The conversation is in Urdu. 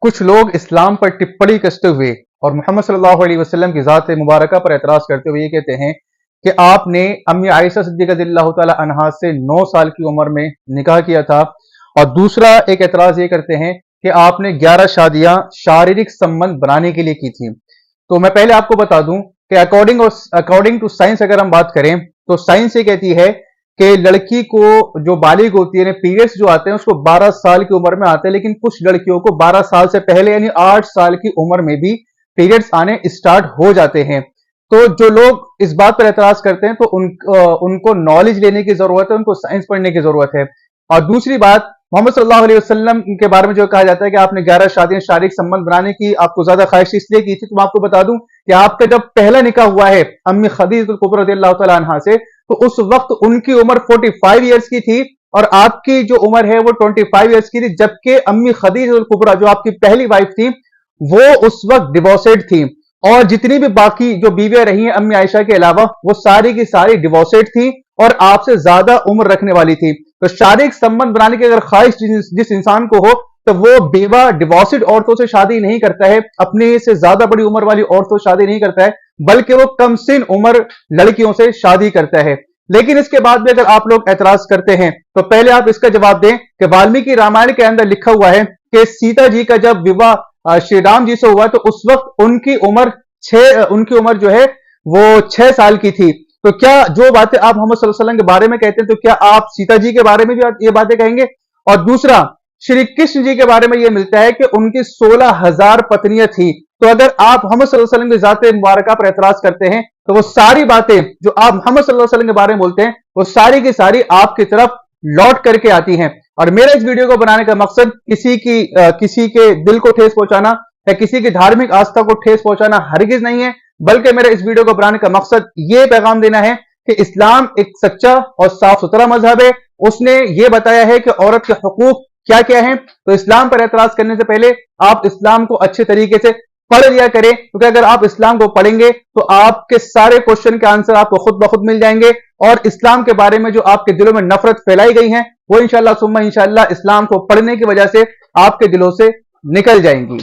کچھ لوگ اسلام پر ٹپڑی کستے ہوئے اور محمد صلی اللہ علیہ وسلم کی ذات مبارکہ پر اعتراض کرتے ہوئے یہ کہتے ہیں کہ آپ نے امی عائشہ صدیقہ رضی اللہ تعالی عنہا سے 9 سال کی عمر میں نکاح کیا تھا، اور دوسرا ایک اعتراض یہ کرتے ہیں کہ آپ نے 11 شادیاں شاریرک سمبند بنانے کے لیے کی تھی۔ تو میں پہلے آپ کو بتا دوں کہ اکارڈنگ ٹو سائنس اگر ہم بات کریں تو سائنس یہ کہتی ہے کہ لڑکی کو جو بالغ ہوتی ہے، پیریڈز جو آتے ہیں اس کو 12 سال کی عمر میں آتے ہیں، لیکن کچھ لڑکیوں کو 12 سال سے پہلے یعنی 8 سال کی عمر میں بھی پیریڈز آنے اسٹارٹ ہو جاتے ہیں۔ تو جو لوگ اس بات پر اعتراض کرتے ہیں تو ان کو نالج لینے کی ضرورت ہے، ان کو سائنس پڑھنے کی ضرورت ہے۔ اور دوسری بات، محمد صلی اللہ علیہ وسلم کے بارے میں جو کہا جاتا ہے کہ آپ نے 11 شادیاں شاریک سمبند بنانے کی آپ کو زیادہ خواہش اس لیے کی تھی، تو میں آپ کو بتا دوں کہ آپ کا جب پہلا نکاح ہوا ہے امی خدیجہ الکبریٰ رضی اللہ تعالی عنہا سے، تو اس وقت ان کی عمر 45 ایئرس کی تھی اور آپ کی جو عمر ہے وہ 25 ایئرس کی تھی، جبکہ امی خدیجہ الکبریٰ جو آپ کی پہلی وائف تھی وہ اس وقت ڈیورسڈ تھی، اور جتنی بھی باقی جو بیویاں رہی ہیں امی عائشہ کے علاوہ وہ ساری کی ساری ڈیورسڈ تھی اور آپ سے زیادہ عمر رکھنے والی تھی۔ تو شاریک سمبند بنانے کی اگر خواہش جس انسان کو ہو تو وہ بیوہ ڈیورسڈ عورتوں سے شادی نہیں کرتا ہے، اپنے سے زیادہ بڑی عمر والی عورتوں سے شادی نہیں کرتا ہے، بلکہ وہ کم سن عمر لڑکیوں سے شادی کرتا ہے۔ لیکن اس کے بعد بھی اگر آپ لوگ اعتراض کرتے ہیں تو پہلے آپ اس کا جواب دیں کہ والمیکی رامائن کے اندر لکھا ہوا ہے کہ سیتا جی کا جب وواہ شری رام جی سے ہوا تو اس وقت ان کی عمر جو ہے وہ 6 سال کی تھی۔ تو کیا جو باتیں آپ محمد صلی اللہ علیہ وسلم کے بارے میں کہتے ہیں تو کیا آپ سیتا جی کے بارے میں بھی یہ باتیں کہیں گے؟ اور دوسرا، شری کرشن جی کے بارے میں یہ ملتا ہے کہ ان کی 16,000 پتنیاں تھیں۔ تو اگر آپ محمد صلی اللہ علیہ وسلم کی ذات مبارکہ پر اعتراض کرتے ہیں تو وہ ساری باتیں جو آپ محمد صلی اللہ علیہ وسلم کے بارے میں بولتے ہیں وہ ساری کی ساری آپ کی طرف لوٹ کر کے آتی ہیں۔ اور میرا اس ویڈیو کو بنانے کا مقصد کسی کے دل کو ٹھیس پہنچانا یا کسی کی دھارمک آستھا کو ٹھیس پہنچانا ہرگز نہیں ہے، بلکہ میرا اس ویڈیو کو بنانے کا مقصد یہ پیغام دینا ہے کہ اسلام ایک سچا اور صاف ستھرا مذہب ہے۔ اس نے یہ بتایا ہے کہ عورت کے حقوق کیا کیا ہیں۔ تو اسلام پر اعتراض کرنے سے پہلے آپ اسلام کو اچھے طریقے سے پڑھ لیا کریں، کیونکہ اگر آپ اسلام کو پڑھیں گے تو آپ کے سارے کوشچن کے آنسر آپ کو خود بخود مل جائیں گے، اور اسلام کے بارے میں جو آپ کے دلوں میں نفرت پھیلائی گئی ہیں وہ انشاءاللہ ثم انشاءاللہ اسلام کو پڑھنے کی وجہ سے آپ کے دلوں سے نکل جائیں گی۔